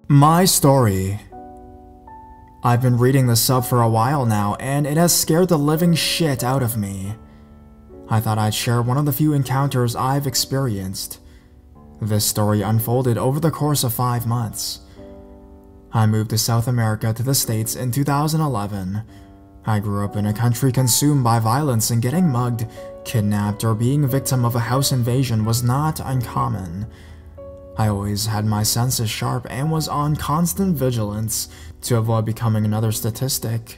My story. I've been reading this sub for a while now, and it has scared the living shit out of me. I thought I'd share one of the few encounters I've experienced. This story unfolded over the course of 5 months. I moved to South America to the States in 2011. I grew up in a country consumed by violence, and getting mugged, kidnapped, or being a victim of a house invasion was not uncommon. I always had my senses sharp and was on constant vigilance to avoid becoming another statistic.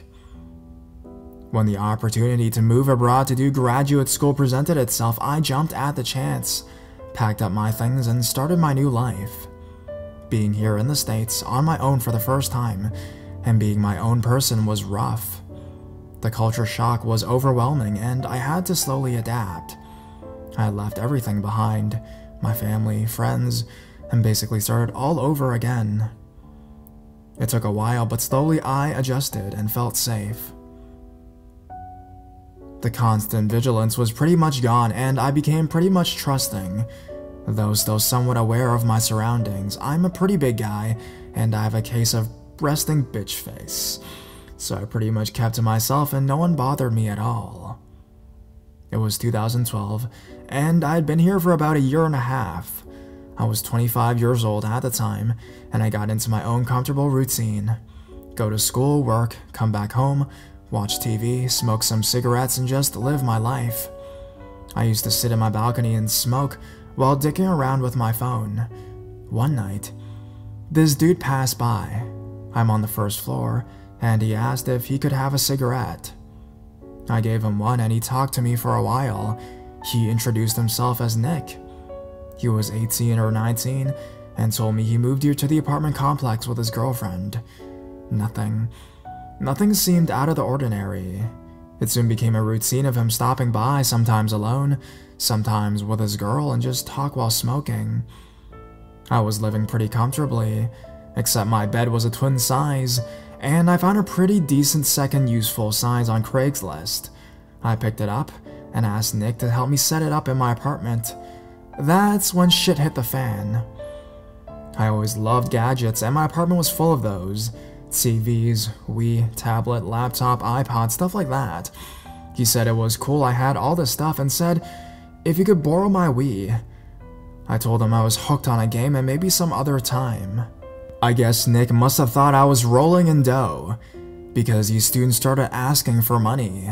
When the opportunity to move abroad to do graduate school presented itself, I jumped at the chance, packed up my things, and started my new life. Being here in the States on my own for the first time, and being my own person was rough. The culture shock was overwhelming, and I had to slowly adapt. I had left everything behind, my family, friends, and basically started all over again. It took a while, but slowly I adjusted and felt safe. The constant vigilance was pretty much gone, and I became pretty much trusting. Though still somewhat aware of my surroundings, I'm a pretty big guy, and I have a case of resting bitch face. So I pretty much kept to myself, and no one bothered me at all. It was 2012, and I had been here for about a year and a half. I was 25 years old at the time, and I got into my own comfortable routine. Go to school, work, come back home, watch TV, smoke some cigarettes, and just live my life. I used to sit in my balcony and smoke while dicking around with my phone. One night, this dude passed by. I'm on the first floor, and he asked if he could have a cigarette. I gave him one, and he talked to me for a while. He introduced himself as Nick. He was 18 or 19 and told me he moved here to the apartment complex with his girlfriend. Nothing seemed out of the ordinary. It soon became a routine of him stopping by, sometimes alone, sometimes with his girl, and just talk while smoking. I was living pretty comfortably, except my bed was a twin size, and I found a pretty decent second useful size on Craigslist. I picked it up and asked Nick to help me set it up in my apartment. That's when shit hit the fan. I always loved gadgets, and my apartment was full of those. TVs, Wii, tablet, laptop, iPod, stuff like that. He said it was cool I had all this stuff and said if he could borrow my Wii. I told him I was hooked on a game and maybe some other time. I guess Nick must have thought I was rolling in dough, because he soon started asking for money.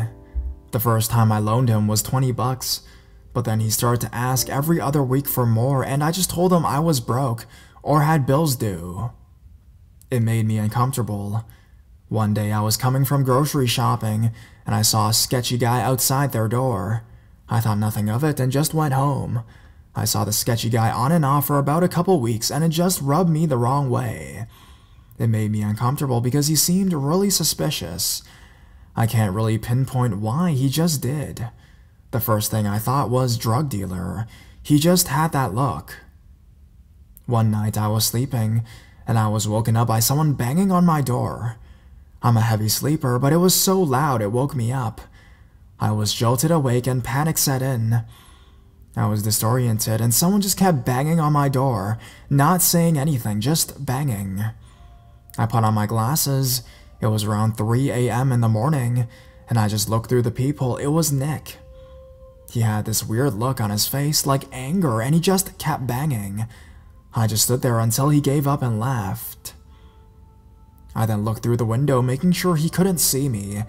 The first time I loaned him was 20 bucks, but then he started to ask every other week for more, and I just told him I was broke or had bills due. It made me uncomfortable. One day I was coming from grocery shopping, and I saw a sketchy guy outside their door. I thought nothing of it and just went home. I saw the sketchy guy on and off for about a couple weeks, and it just rubbed me the wrong way. It made me uncomfortable because he seemed really suspicious. I can't really pinpoint why, he just did. The first thing I thought was drug dealer. He just had that look. One night I was sleeping, and I was woken up by someone banging on my door. I'm a heavy sleeper, but it was so loud it woke me up. I was jolted awake and panic set in. I was disoriented, and someone just kept banging on my door, not saying anything, just banging. I put on my glasses. It was around 3 a.m. in the morning, and I just looked through the peephole. It was Nick. He had this weird look on his face, like anger, and he just kept banging. I just stood there until he gave up and left. I then looked through the window, making sure he couldn't see me,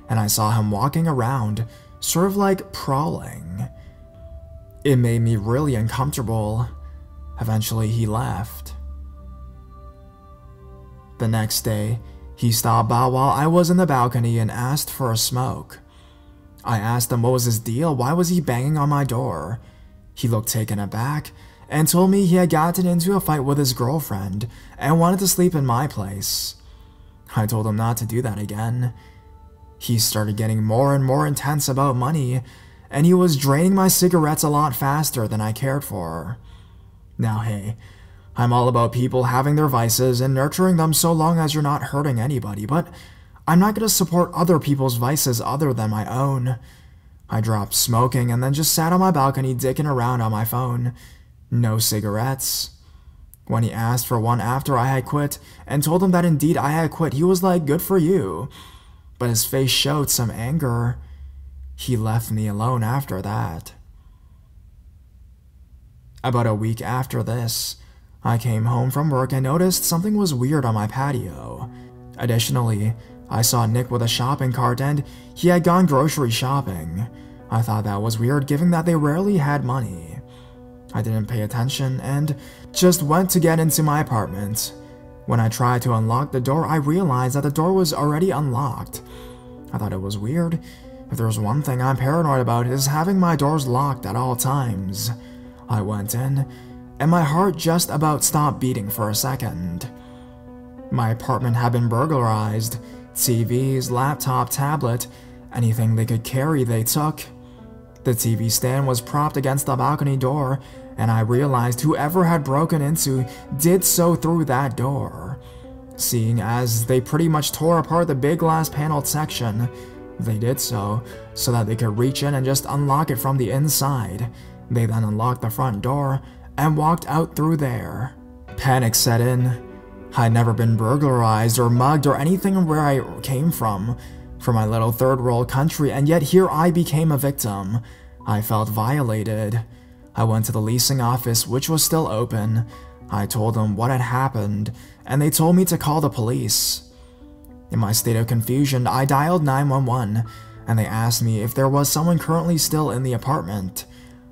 and I saw him walking around, sort of like prowling. It made me really uncomfortable. Eventually, he left. The next day, he stopped by while I was in the balcony and asked for a smoke. I asked him what was his deal, why was he banging on my door? He looked taken aback and told me he had gotten into a fight with his girlfriend and wanted to sleep in my place. I told him not to do that again. He started getting more and more intense about money, and he was draining my cigarettes a lot faster than I cared for. Now hey, I'm all about people having their vices and nurturing them so long as you're not hurting anybody, but I'm not going to support other people's vices other than my own. I dropped smoking and then just sat on my balcony dicking around on my phone. No cigarettes. When he asked for one after I had quit and told him that indeed I had quit, he was like, "Good for you." But his face showed some anger. He left me alone after that. About a week after this, I came home from work and noticed something was weird on my patio. Additionally, I saw Nick with a shopping cart and he had gone grocery shopping. I thought that was weird given that they rarely had money. I didn't pay attention and just went to get into my apartment. When I tried to unlock the door, I realized that the door was already unlocked. I thought it was weird. If there's one thing I'm paranoid about, it is having my doors locked at all times. I went in, and my heart just about stopped beating for a second. My apartment had been burglarized. TVs, laptop, tablet, anything they could carry they took. The TV stand was propped against the balcony door, and I realized whoever had broken into did so through that door. Seeing as they pretty much tore apart the big glass paneled section, they did so that they could reach in and just unlock it from the inside. They then unlocked the front door and walked out through there. Panic set in. I'd never been burglarized or mugged or anything where I came from my little third world country, and yet here I became a victim. I felt violated. I went to the leasing office, which was still open. I told them what had happened, and they told me to call the police. In my state of confusion, I dialed 911, and they asked me if there was someone currently still in the apartment.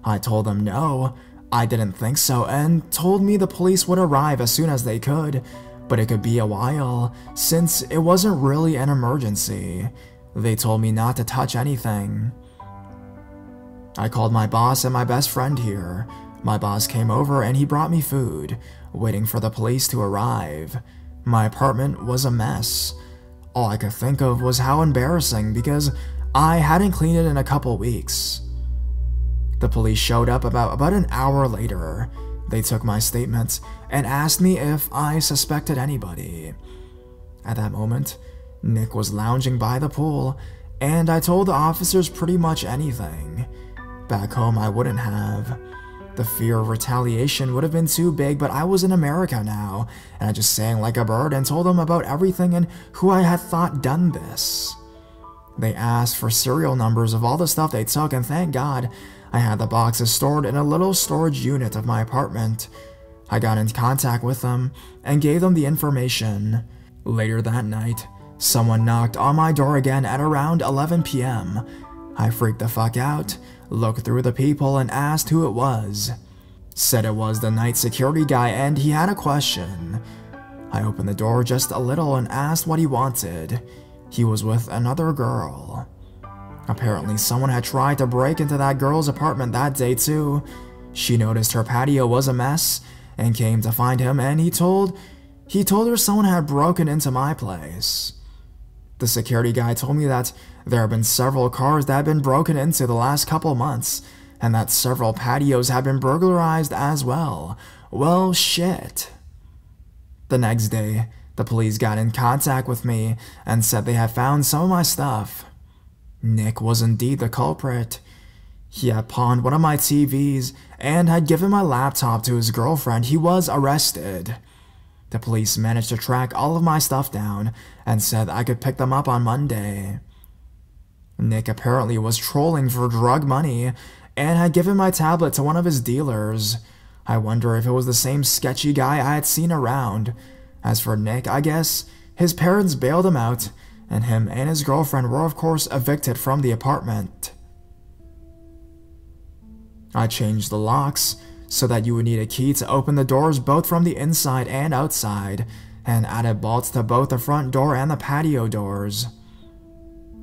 I told them no, I didn't think so, and told me the police would arrive as soon as they could, but it could be a while, since it wasn't really an emergency. They told me not to touch anything. I called my boss and my best friend here. My boss came over and he brought me food, waiting for the police to arrive. My apartment was a mess. All I could think of was how embarrassing because I hadn't cleaned it in a couple weeks. The police showed up about an hour later. They took my statements and asked me if I suspected anybody. At that moment, Nick was lounging by the pool, and I told the officers pretty much anything. Back home, I wouldn't have. The fear of retaliation would have been too big, but I was in America now, and I just sang like a bird and told them about everything and who I had thought done this. They asked for serial numbers of all the stuff they took, and thank God, I had the boxes stored in a little storage unit of my apartment. I got in contact with them and gave them the information. Later that night, someone knocked on my door again at around 11 p.m. I freaked the fuck out, looked through the people and asked who it was. Said it was the night security guy and he had a question. I opened the door just a little and asked what he wanted. He was with another girl. Apparently someone had tried to break into that girl's apartment that day too. She noticed her patio was a mess and came to find him, and he told her someone had broken into my place. The security guy told me that there have been several cars that had been broken into the last couple months, and that several patios had been burglarized as well. Well, shit. The next day, the police got in contact with me and said they had found some of my stuff. Nick was indeed the culprit. He had pawned one of my TVs and had given my laptop to his girlfriend. He was arrested. The police managed to track all of my stuff down and said I could pick them up on Monday. Nick apparently was trolling for drug money and had given my tablet to one of his dealers. I wonder if it was the same sketchy guy I had seen around. As for Nick, I guess his parents bailed him out, and him and his girlfriend were of course evicted from the apartment. I changed the locks so that you would need a key to open the doors both from the inside and outside, and added bolts to both the front door and the patio doors.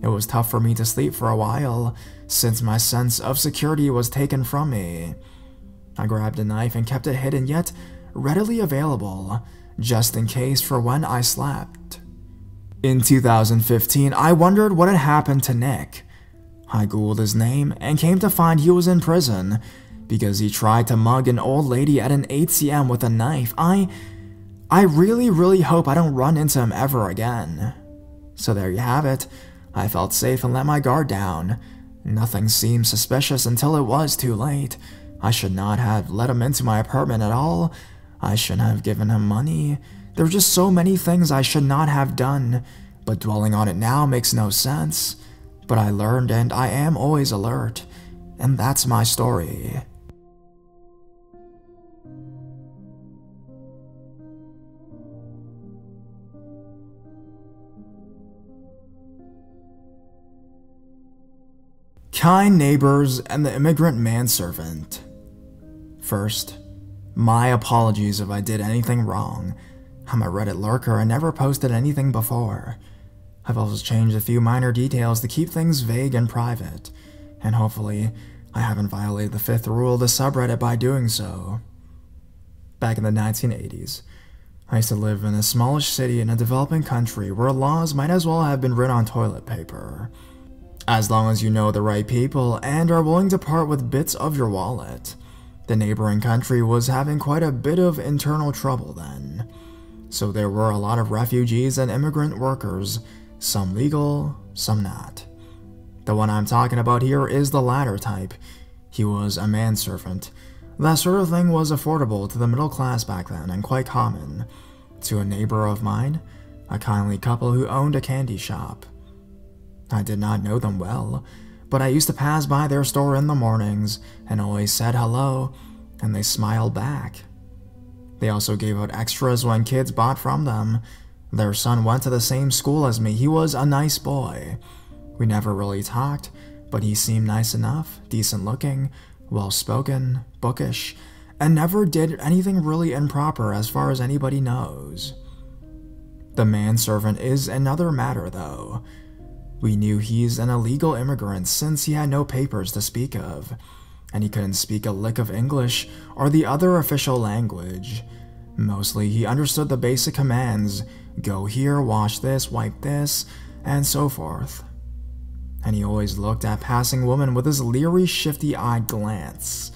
It was tough for me to sleep for a while, since my sense of security was taken from me. I grabbed a knife and kept it hidden yet readily available, just in case for when I slept. In 2015, I wondered what had happened to Nick. I googled his name and came to find he was in prison because he tried to mug an old lady at an ATM with a knife. I really hope I don't run into him ever again. So there you have it. I felt safe and let my guard down. Nothing seemed suspicious until it was too late. I should not have let him into my apartment at all, I shouldn't have given him money. There were just so many things I should not have done, but dwelling on it now makes no sense. But I learned, and I am always alert, and that's my story. Kind neighbors and the immigrant manservant. First, my apologies if I did anything wrong. I'm a Reddit lurker and never posted anything before. I've also changed a few minor details to keep things vague and private, and hopefully I haven't violated the 5th rule of the subreddit by doing so. Back in the 1980s, I used to live in a smallish city in a developing country where laws might as well have been written on toilet paper. As long as you know the right people and are willing to part with bits of your wallet. The neighboring country was having quite a bit of internal trouble then. So there were a lot of refugees and immigrant workers, some legal, some not. The one I'm talking about here is the latter type. He was a manservant. That sort of thing was affordable to the middle class back then and quite common. To a neighbor of mine, a kindly couple who owned a candy shop. I did not know them well, but I used to pass by their store in the mornings and always said hello, and they smiled back. They also gave out extras when kids bought from them. Their son went to the same school as me. He was a nice boy. We never really talked, but he seemed nice enough, decent looking, well-spoken, bookish, and never did anything really improper as far as anybody knows. The manservant is another matter though. We knew he's an illegal immigrant since he had no papers to speak of, and he couldn't speak a lick of English or the other official language. Mostly he understood the basic commands, go here, wash this, wipe this, and so forth. And he always looked at passing women with his leery, shifty-eyed glance.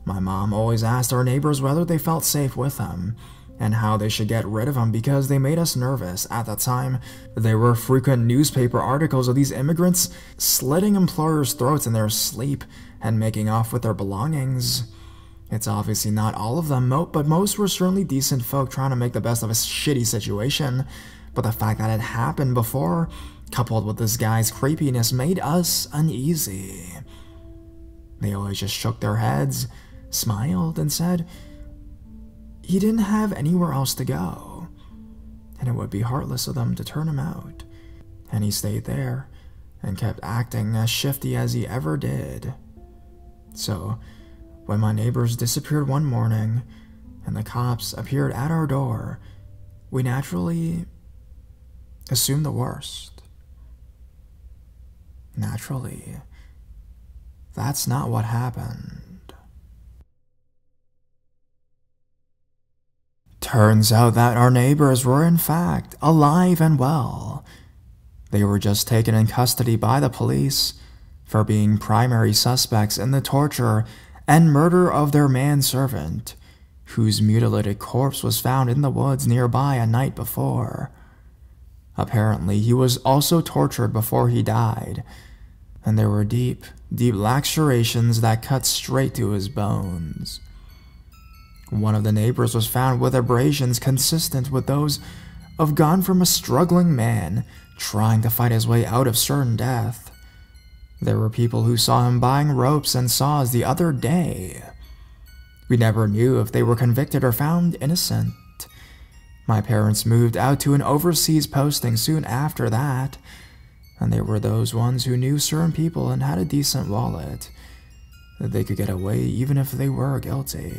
My mom always asked our neighbors whether they felt safe with him, and how they should get rid of him because they made us nervous. At that time, there were frequent newspaper articles of these immigrants slitting employers' throats in their sleep and making off with their belongings. It's obviously not all of them, but most were certainly decent folk trying to make the best of a shitty situation. But the fact that it happened before, coupled with this guy's creepiness, made us uneasy. They always just shook their heads, smiled, and said he didn't have anywhere else to go, and it would be heartless of them to turn him out. And he stayed there, and kept acting as shifty as he ever did. So, when my neighbors disappeared one morning, and the cops appeared at our door, we naturally assumed the worst. Naturally, that's not what happened. Turns out that our neighbors were in fact alive and well. They were just taken in custody by the police for being primary suspects in the torture and murder of their manservant, whose mutilated corpse was found in the woods nearby a night before. Apparently, he was also tortured before he died, and there were deep, deep lacerations that cut straight to his bones. One of the neighbors was found with abrasions consistent with those of gone from a struggling man trying to fight his way out of certain death. There were people who saw him buying ropes and saws the other day. We never knew if they were convicted or found innocent. My parents moved out to an overseas posting soon after that, and they were those ones who knew certain people and had a decent wallet, that they could get away even if they were guilty.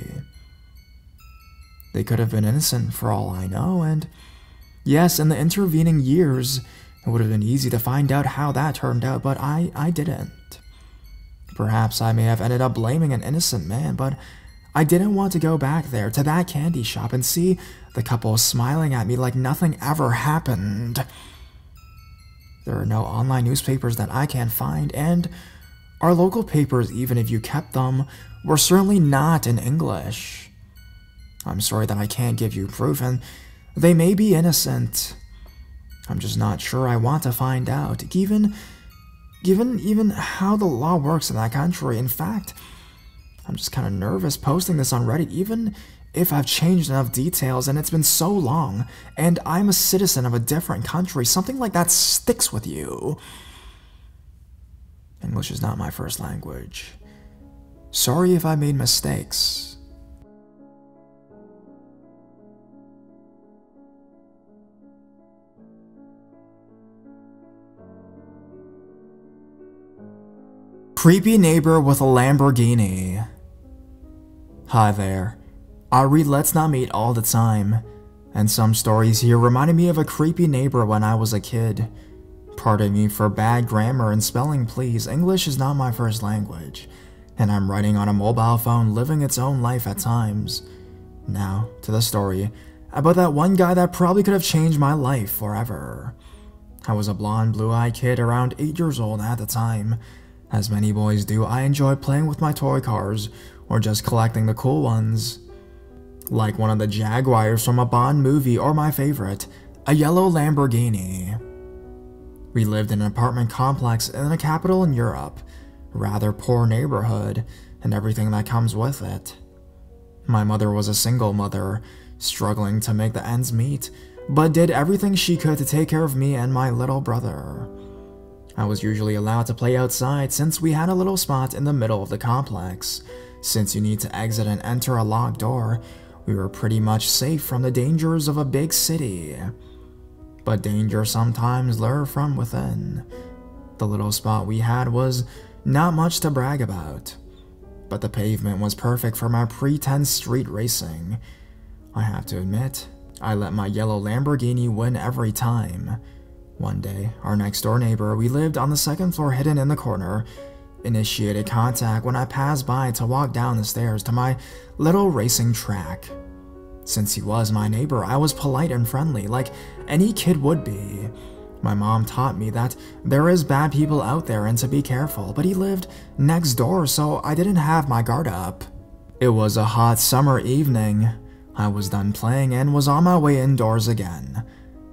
They could have been innocent for all I know, and yes, in the intervening years, it would have been easy to find out how that turned out, but I didn't. Perhaps I may have ended up blaming an innocent man, but I didn't want to go back there to that candy shop and see the couple smiling at me like nothing ever happened. There are no online newspapers that I can find, and our local papers, even if you kept them, were certainly not in English. I'm sorry that I can't give you proof, and they may be innocent. I'm just not sure I want to find out, given how the law works in that country. In fact, I'm just kind of nervous posting this on Reddit, even if I've changed enough details and it's been so long, and I'm a citizen of a different country, something like that sticks with you. English is not my first language. Sorry if I made mistakes. Creepy neighbor with a Lamborghini. Hi there. I read Let's Not Meet all the time, and some stories here reminded me of a creepy neighbor when I was a kid. Pardon me for bad grammar and spelling, please. English is not my first language, and I'm writing on a mobile phone living its own life at times. Now, to the story about that one guy that probably could have changed my life forever. I was a blonde, blue-eyed kid around 8 years old at the time. As many boys do, I enjoyed playing with my toy cars, or just collecting the cool ones. Like one of the Jaguars from a Bond movie, or my favorite, a yellow Lamborghini. We lived in an apartment complex in a capital in Europe, rather poor neighborhood, and everything that comes with it. My mother was a single mother, struggling to make the ends meet, but did everything she could to take care of me and my little brother. I was usually allowed to play outside since we had a little spot in the middle of the complex. Since you need to exit and enter a locked door, we were pretty much safe from the dangers of a big city. But danger sometimes lure from within. The little spot we had was not much to brag about, but the pavement was perfect for my pretense street racing. I have to admit, I let my yellow Lamborghini win every time. One day, our next door neighbor, we lived on the second floor hidden in the corner, initiated contact when I passed by to walk down the stairs to my little racing track. Since he was my neighbor, I was polite and friendly, like any kid would be. My mom taught me that there is bad people out there and to be careful, but he lived next door, so I didn't have my guard up. It was a hot summer evening. I was done playing and was on my way indoors again.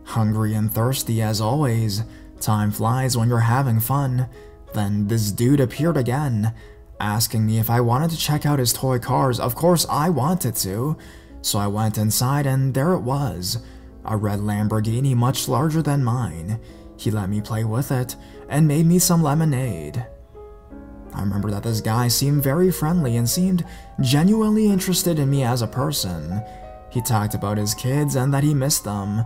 Hungry and thirsty as always. Time flies when you're having fun. Then this dude appeared again, asking me if I wanted to check out his toy cars. Of course I wanted to, so I went inside and there it was, a red Lamborghini much larger than mine. He let me play with it and made me some lemonade. I remember that this guy seemed very friendly and seemed genuinely interested in me as a person. He talked about his kids and that he missed them.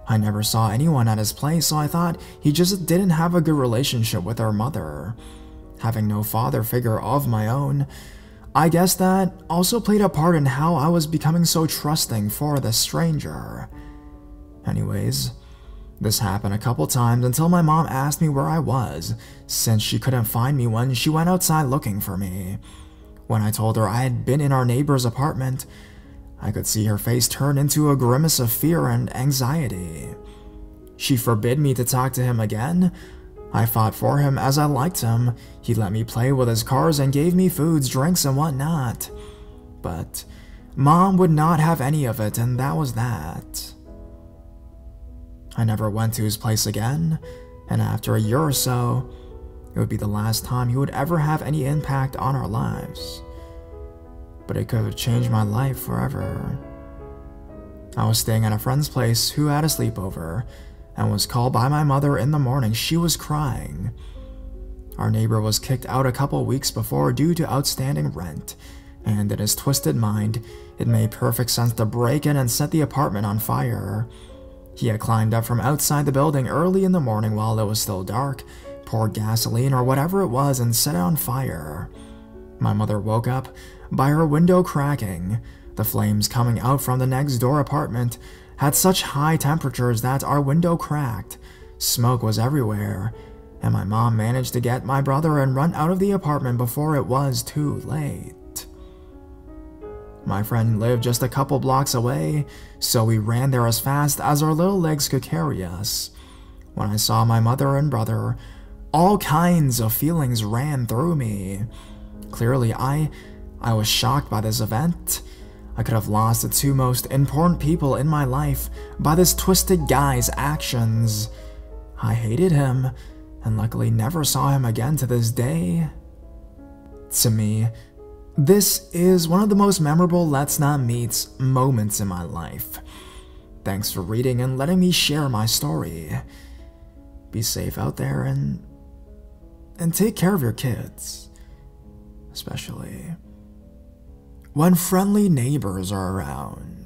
I never saw anyone at his place, so I thought he just didn't have a good relationship with our mother. Having no father figure of my own, I guess that also played a part in how I was becoming so trusting for this stranger. Anyways, this happened a couple times until my mom asked me where I was, since she couldn't find me when she went outside looking for me. When I told her I had been in our neighbor's apartment, I could see her face turn into a grimace of fear and anxiety. She forbid me to talk to him again. I fought for him as I liked him. He let me play with his cars and gave me foods, drinks, and whatnot. But Mom would not have any of it, and that was that. I never went to his place again, and after a year or so, it would be the last time he would ever have any impact on our lives. But it could have changed my life forever. I was staying at a friend's place who had a sleepover and was called by my mother in the morning. She was crying. Our neighbor was kicked out a couple weeks before due to outstanding rent, and in his twisted mind, it made perfect sense to break in and set the apartment on fire. He had climbed up from outside the building early in the morning while it was still dark, poured gasoline or whatever it was, and set it on fire. My mother woke up by her window cracking. The flames coming out from the next door apartment had such high temperatures that our window cracked. Smoke was everywhere, and my mom managed to get my brother and run out of the apartment before it was too late. My friend lived just a couple blocks away, so we ran there as fast as our little legs could carry us. When I saw my mother and brother, all kinds of feelings ran through me. Clearly, I was shocked by this event. I could have lost the two most important people in my life by this twisted guy's actions. I hated him, and luckily never saw him again to this day. To me, This is one of the most memorable Let's Not Meets moments in my life. Thanks for reading and letting me share my story. Be safe out there and take care of your kids, especially when friendly neighbors are around.